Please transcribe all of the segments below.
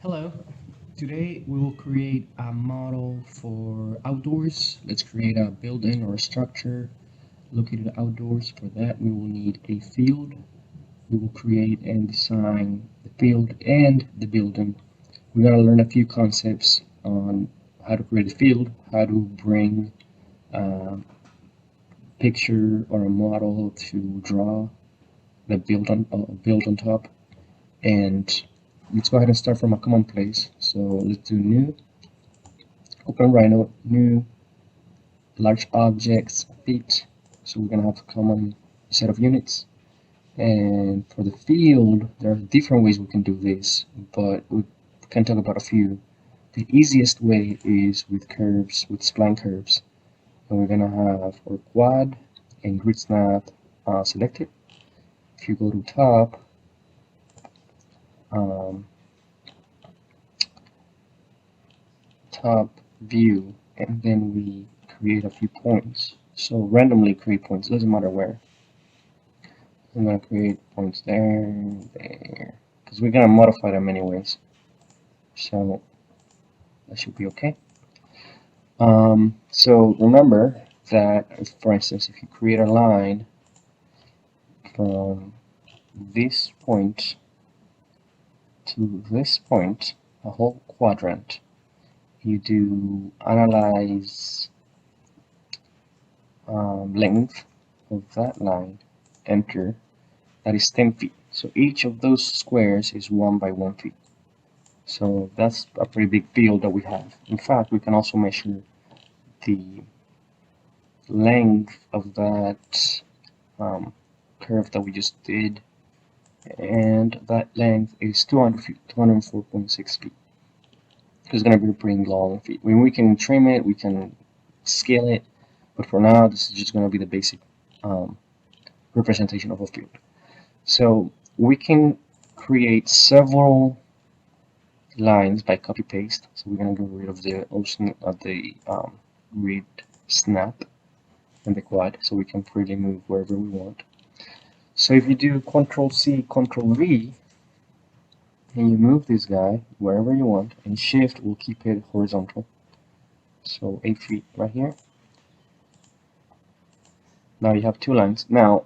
Hello. Today we will create a model for outdoors. Let's create a building or a structure located outdoors. For that we will need a field. We will create and design the field and the building. We gotta learn a few concepts on how to create a field, how to bring a picture or a model to draw the build on top. And let's go ahead and start from a common place. So let's do new, open Rhino, new, large objects, feet. So we're gonna have a common set of units. And for the field, there are different ways we can do this, but we can talk about a few. The easiest way is with curves, with spline curves. And we're gonna have our quad and grid snap selected. If you go to top, um, top view, and then we create a few points. So randomly create points, doesn't matter where. I'm gonna create points there, because we're gonna modify them anyways. So that should be okay. So remember that, for instance, if you create a line from this point to this point, a whole quadrant, you do analyze length of that line, enter, that is 10 feet. So each of those squares is 1 by 1 feet. So that's a pretty big field that we have. In fact, we can also measure the length of that curve that we just did, and that length is 200 feet, 204.6 feet. It's going to be a pretty long feet. When we can trim it, we can scale it, but for now, this is just going to be the basic representation of a field. So we can create several lines by copy paste. So we're going to get rid of the grid snap and the quad, so we can freely move wherever we want. So if you do Control C, Control V, and you move this guy wherever you want, and Shift will keep it horizontal. So 8 feet right here. Now you have two lines. Now,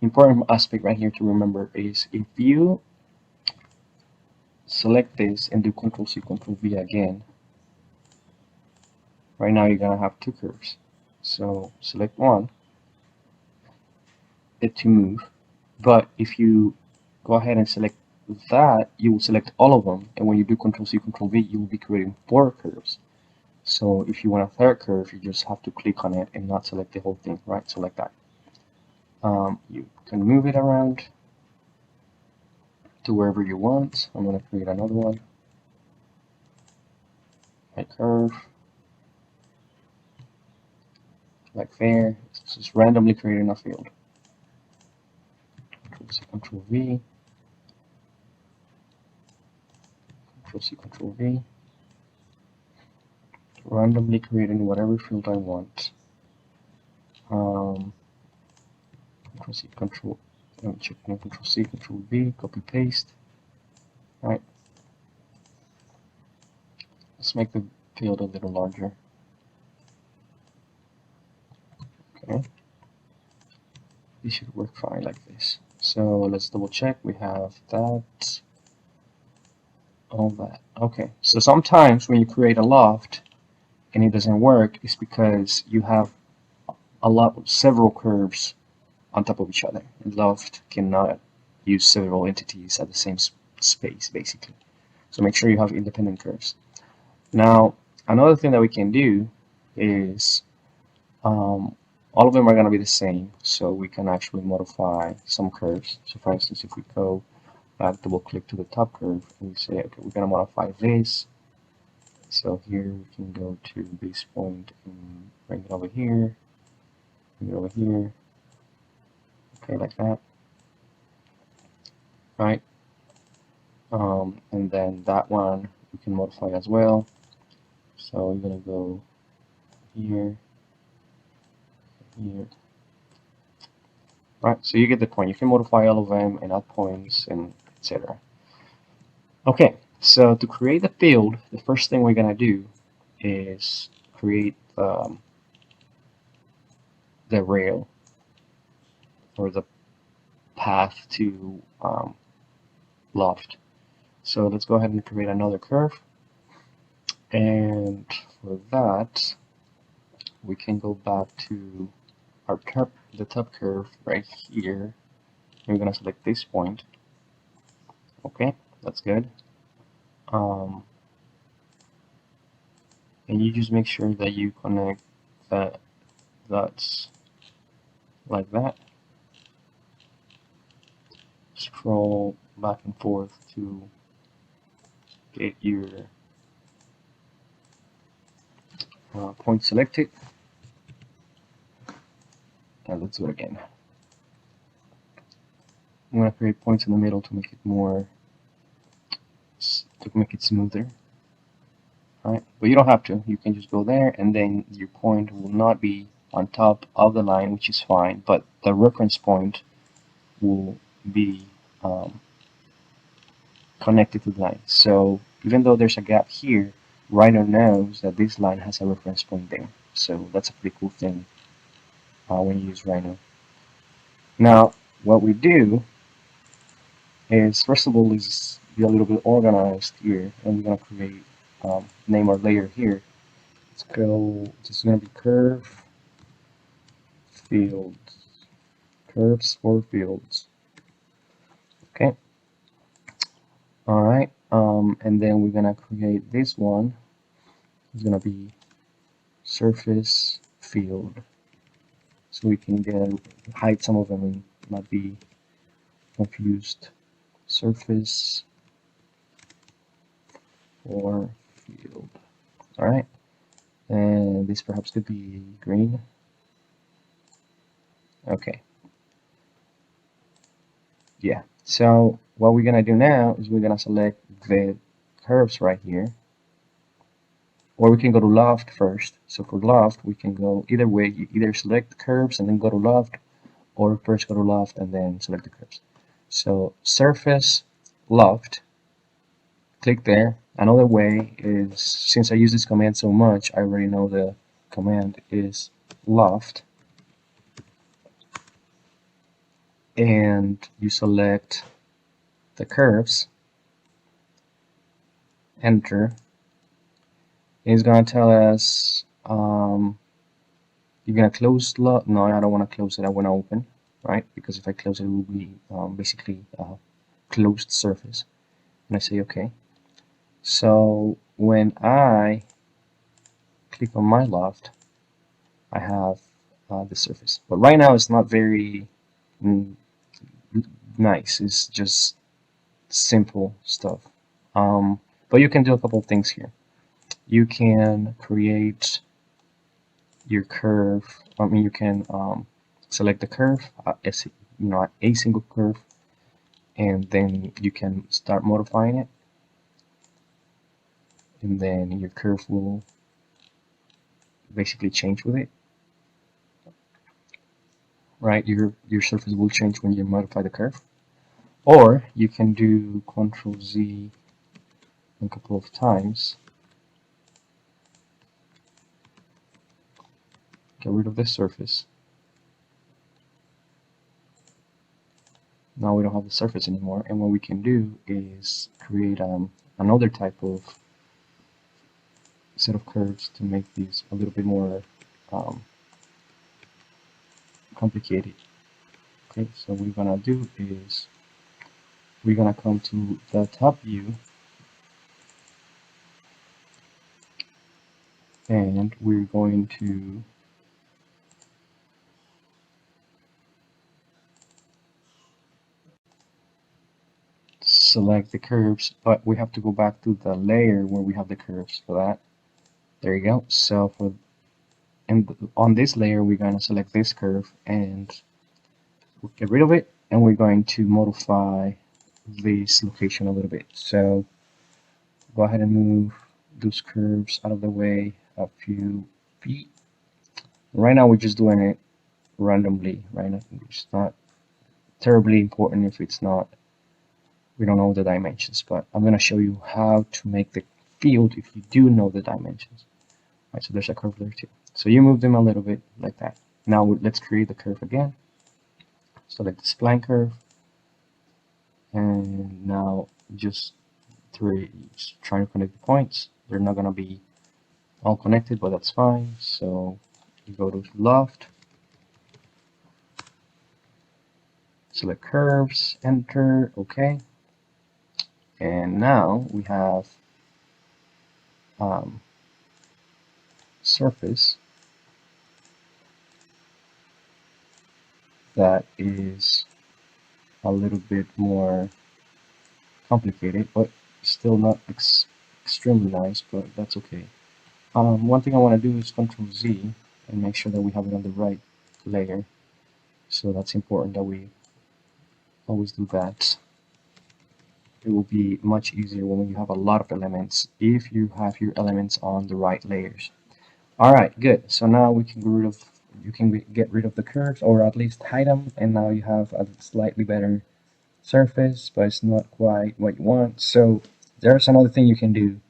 important aspect right here to remember is if you select this and do Control C, Control V again, right now you're gonna have two curves. So select one, it to move. But if you go ahead and select that, you will select all of them, and when you do Control C, Control V, you will be creating four curves. So if you want a third curve, you just have to click on it and not select the whole thing, right? So like that. You can move it around to wherever you want. I'm going to create another one. My curve, like there. It's just randomly creating a field. Control C, Control V. Control C, Control V. Randomly creating whatever field I want. Control C, Control. Check Control C, Control V. Copy paste. All right. Let's make the field a little larger. Okay. This should work fine like this. So let's double check. We have that, all that. Okay. So sometimes when you create a loft and it doesn't work, it's because you have several curves on top of each other. Loft cannot use several entities at the same space, basically. So make sure you have independent curves. Now, another thing that we can do is all of them are going to be the same, so we can actually modify some curves. So for instance, if we go back, double click to the top curve, and we say, okay, we're going to modify this. So here we can go to this point and bring it over here, bring it over here, okay, like that, right? And then that one we can modify as well. So we're going to go here, here. Right, so you get the point. You can modify all of them and add points and etc. Okay, so to create the field, the first thing we're gonna do is create the rail or the path to loft. So let's go ahead and create another curve, and for that we can go back to our the top curve right here. We're gonna select this point. Okay, that's good. Um, and you just make sure that you connect that dots like that. Scroll back and forth to get your point selected. And let's do it again. I'm gonna create points in the middle to make it more, to make it smoother. Alright, but you don't have to. You can just go there, and then your point will not be on top of the line, which is fine, but the reference point will be connected to the line. So even though there's a gap here, Rhino knows that this line has a reference point there. So that's a pretty cool thing when you use Rhino. Now, what we do is, first of all, is be a little bit organized here, and we're gonna create name our layer here. Let's go. This is gonna be curve fields, curves for fields. Okay. All right. And then we're gonna create this one. It's gonna be surface field, so we can hide some of them and not be confused. Surface for field. All right. And this perhaps could be green. Okay. Yeah. So what we're gonna do now is we're gonna select the curves right here, or we can go to loft first. So for loft, we can go either way. You either select the curves and then go to loft, or first go to loft and then select the curves. So surface loft, click there. Another way is, since I use this command so much, I already know the command is loft, and you select the curves, enter. It's gonna tell us you're gonna close loft. No, I don't want to close it. I want to open, right? Because if I close it, it will be basically a closed surface. And I say OK. So when I click on my loft, I have the surface. But right now it's not very nice. It's just simple stuff. But you can do a couple of things here. You can create your curve. I mean, you can select the curve, a single curve, and then you can start modifying it, and then your curve will basically change with it. Right, your surface will change when you modify the curve. Or you can do Control Z a couple of times. Get rid of the surface. Now we don't have the surface anymore, and what we can do is create another type of set of curves to make these a little bit more complicated. Okay, so what we're gonna do is we're gonna come to the top view, and we're going to select the curves, but we have to go back to the layer where we have the curves for that. There you go. So on this layer, we're going to select this curve and we'll get rid of it, and we're going to modify this location a little bit. So go ahead and move those curves out of the way a few feet. Right now, we're just doing it randomly, right? It's not terribly important if it's not We don't know the dimensions, but I'm going to show you how to make the field if you do know the dimensions. Right, so there's a curve there too. So you move them a little bit like that. Now let's create the curve again. Select the spline curve, and now just try to connect the points. They're not going to be all connected, but that's fine. So you go to loft, select curves, enter, okay. And now we have surface that is a little bit more complicated, but still not extremely nice, but that's okay. One thing I want to do is Control Z and make sure that we have it on the right layer. So that's important that we always do that. It will be much easier when you have a lot of elements if you have your elements on the right layers. Alright, good. So now we can get rid of the curves, or at least hide them, and now you have a slightly better surface, but it's not quite what you want. So there's another thing you can do.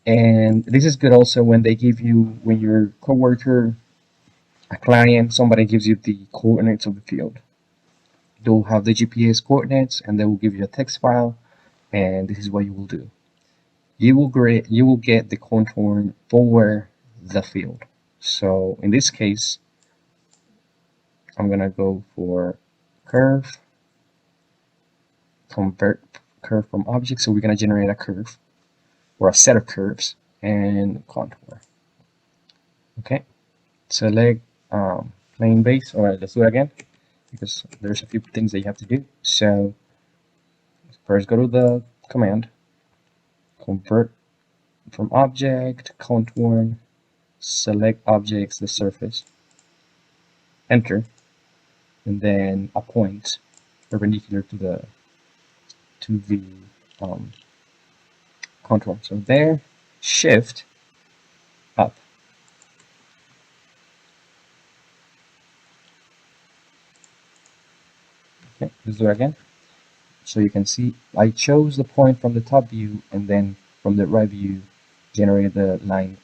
And this is good also when they give you, when your coworker, a client, somebody gives you the coordinates of the field. They'll have the GPS coordinates and they will give you a text file, and this is what you will do. You will get the contour for the field. So in this case, I'm gonna go for curve, convert curve from object. So we're gonna generate a curve or a set of curves and contour. Okay, select plane base, or let's do it again because there's a few things that you have to do. So first go to the command, convert from object, contour, select objects, the surface, enter, and then a point perpendicular to the contour. So there, shift up. Okay, let's do it again. So you can see I chose the point from the top view, and then from the right view generated the line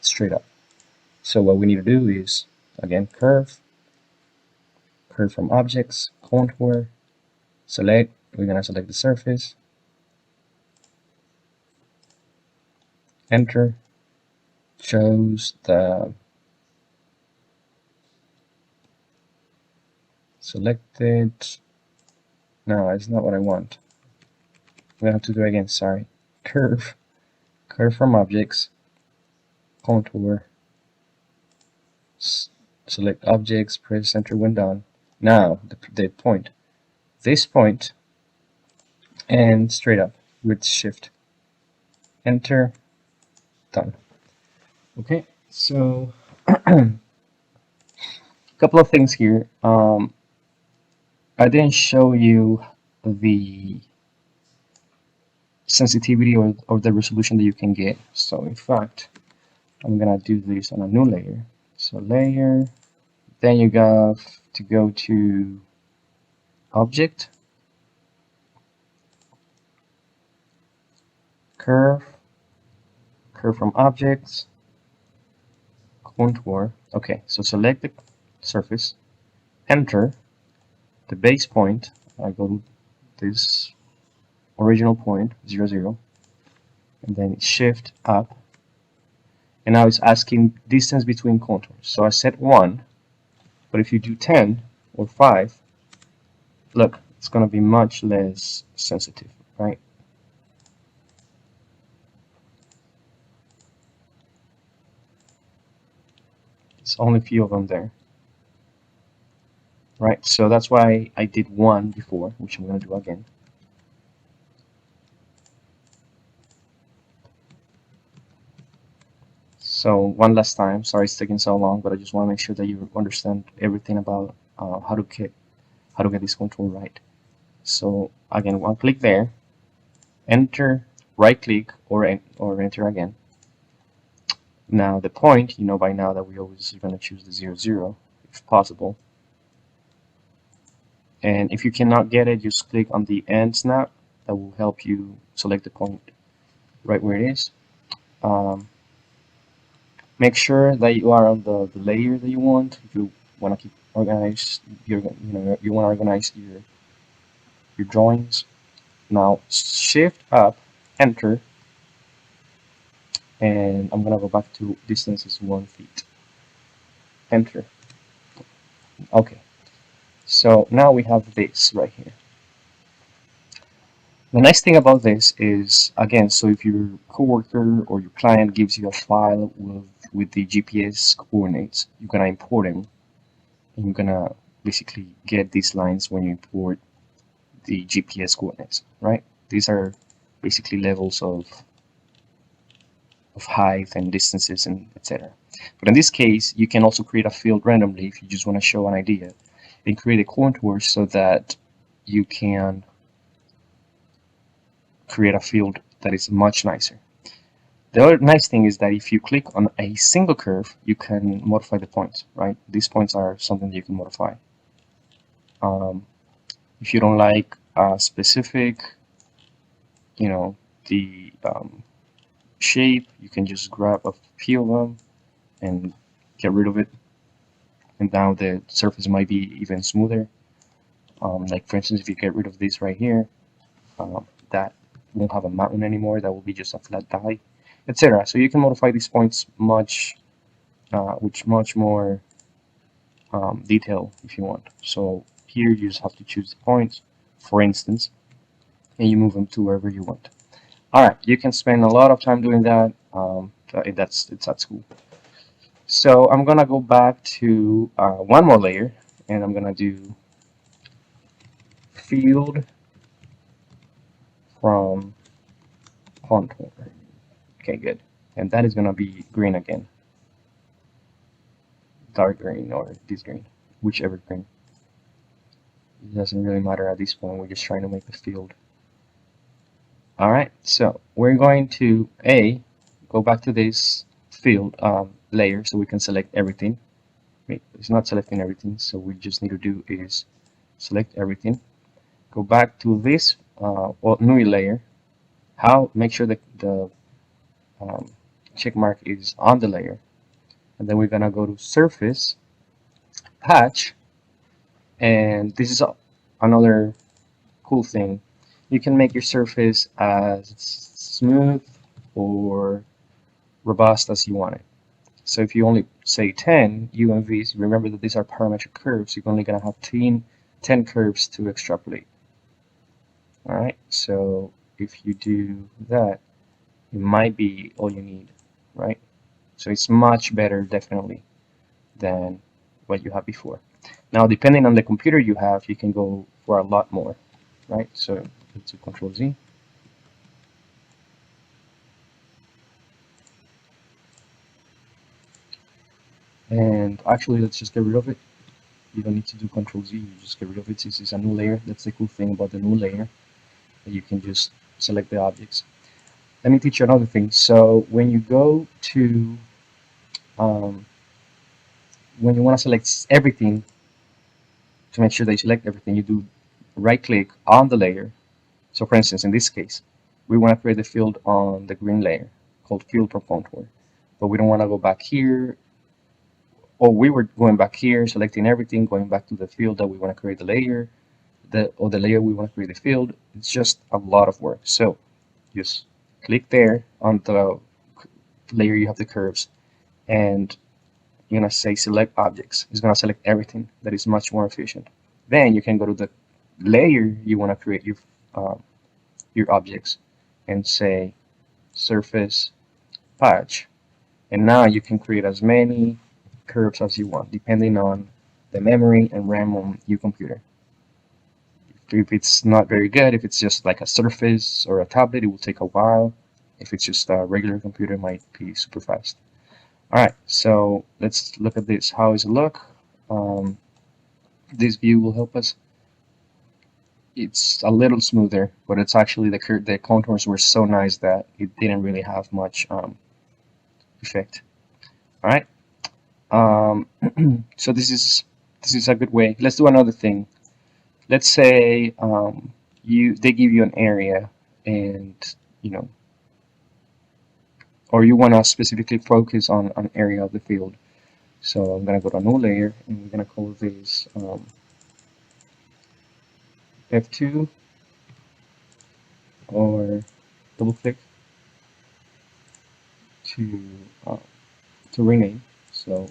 straight up. So what we need to do is, again, curve from objects, contour, select, we're going to select the surface, enter, chose the selected. No, it's not what I want. I'm going to have to do it again, sorry. Curve from objects, contour, select objects, press enter when done. Now the point, this point, and straight up with shift, enter, done. Okay, so a couple of things here. I didn't show you the sensitivity or the resolution that you can get. So in fact, I'm gonna do this on a new layer. So layer, then you got to go to object, curve from objects, contour. Okay, so select the surface, enter the base point. I go to this original point, 0, 0, and then shift up. And now it's asking distance between contours. So I set 1, but if you do 10 or 5, look, it's going to be much less sensitive, right? It's only a few of them there, right? So that's why I did 1 before, which I'm going to do again. So one last time, sorry it's taking so long, but I just want to make sure that you understand everything about how to get this contour right. So again, one click there, enter, right click, or enter again. Now the point, you know by now that we always going to choose the 0, 0 if possible. And if you cannot get it, just click on the end snap. That will help you select the point right where it is. Make sure that you are on the layer that you want. If you want to keep organized, you want to organize your drawings. Now shift up, enter, and I'm gonna go back to distance is 1 feet. Enter. Okay. So now we have this right here. The nice thing about this is, again, so if your coworker or your client gives you a file with the GPS coordinates, you're gonna import them, and you're gonna basically get these lines when you import the GPS coordinates, right? These are basically levels of height and distances and etc. But in this case, you can also create a field randomly if you just want to show an idea, and create a contour so that you can create a field that is much nicer. The other nice thing is that if you click on a single curve, you can modify the points, right? These points are something that you can modify. If you don't like a specific, the shape, you can just grab a few of them and get rid of it. And now the surface might be even smoother. Like for instance, if you get rid of this right here, that won't have a mountain anymore. That will be just a flat die, etc. So you can modify these points with much more detail if you want. So here you just have to choose the points, for instance, and you move them to wherever you want. All right, you can spend a lot of time doing that. It's at school. So I'm gonna go back to one more layer, and I'm gonna do field from contour. Okay, good. And that is gonna be green again, dark green or this green, whichever green. It doesn't really matter at this point. We're just trying to make the field. All right, so we're going to go back to this field layer so we can select everything. Wait, it's not selecting everything, so we just need to do is select everything. Go back to this new layer. Make sure that the check mark is on the layer, and then we're gonna go to surface, patch, and this is another cool thing. You can make your surface as smooth or robust as you want it. So if you only say 10 UMVs, remember that these are parametric curves, you're only going to have 10 curves to extrapolate. All right, so if you do that, it might be all you need, right? So it's much better, definitely, than what you had before. Now, depending on the computer you have, you can go for a lot more, right? So let's do Control Z. And actually, let's just get rid of it. You don't need to do Control Z, you just get rid of it. This is a new layer. That's the cool thing about the new layer, that you can just select the objects. Let me teach you another thing. So when you go to, when you want to select everything, to make sure that you select everything, you do right click on the layer. So for instance, in this case, we want to create the field on the green layer called field from contour, but we don't want to go back here. Or we were going back here, selecting everything, going back to the field that we want to create the layer, or the layer we want to create the field. It's just a lot of work. So just click there on the layer you have the curves, and you're gonna say select objects. It's gonna select everything. That is much more efficient. Then you can go to the layer you want to create your objects and say surface patch, and now you can create as many curves as you want depending on the memory and RAM on your computer. If it's not very good, if it's just like a Surface or a tablet, it will take a while. If it's just a regular computer, it might be super fast. Alright, so let's look at this. How does it look? This view will help us. It's a little smoother, but it's actually the contours were so nice that it didn't really have much effect. Alright, so this is a good way. Let's do another thing. let's say they give you an area, and you know, or you want to specifically focus on an area of the field. So I'm gonna go to a new layer, and we're gonna call this F2, or double click to uh, to rename. So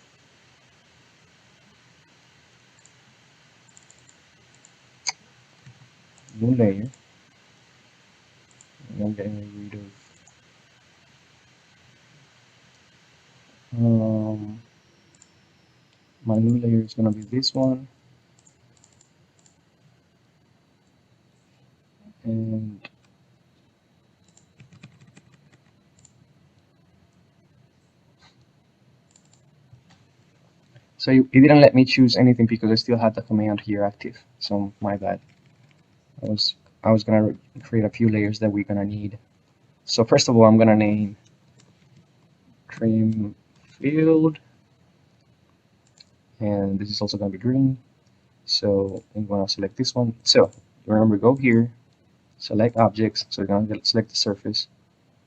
new layer, and I'm getting rid of my new layer is gonna be this one, and so it didn't let me choose anything because I still had the command here active. So my bad. I was I was gonna create a few layers that we're gonna need. So first of all, I'm gonna name trim field, and this is also gonna be green. So I'm gonna select this one. So remember, go here, select objects. So we're gonna select the surface,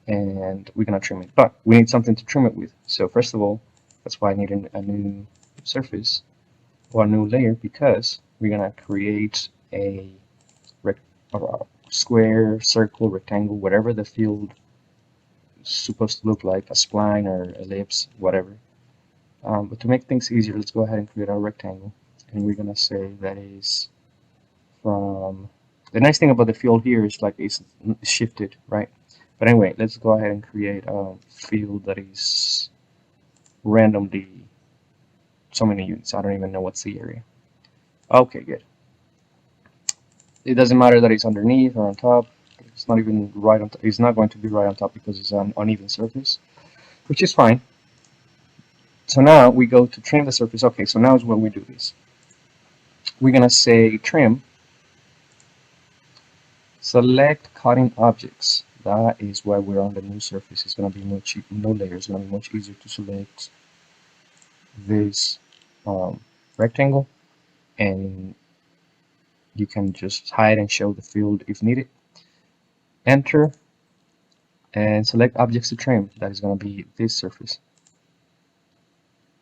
and we're gonna trim it. But we need something to trim it with. So first of all, that's why I need a new surface or a new layer, because we're gonna create a square, circle, rectangle, whatever the field is supposed to look like, a spline or ellipse, whatever. But to make things easier, let's go ahead and create our rectangle, and we're gonna say that is from. The nice thing about the field here is like it's shifted, right? But anyway, let's go ahead and create a field that is randomly so many units. I don't even know what's the area. Okay, good. It doesn't matter that it's underneath or on top. It's not even right on top. It's not going to be right on top because it's an uneven surface, which is fine. So now we go to trim the surface. Okay, so now is when we do this. We're gonna say trim, select cutting objects. That is why we're on the new surface. It's gonna be much, no layers. It's gonna be much easier to select this rectangle, and you can just hide and show the field if needed. Enter, and select objects to trim. That is gonna be this surface.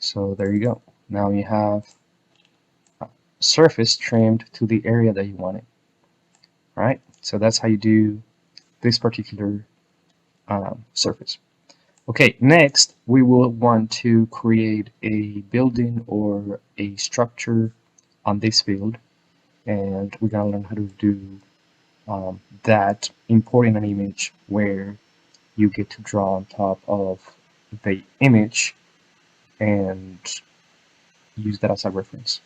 So there you go. Now you have a surface trimmed to the area that you want it. All right, so that's how you do this particular surface. Okay, next we will want to create a building or a structure on this field, and we're gonna learn how to do that, importing an image where you get to draw on top of the image and use that as a reference.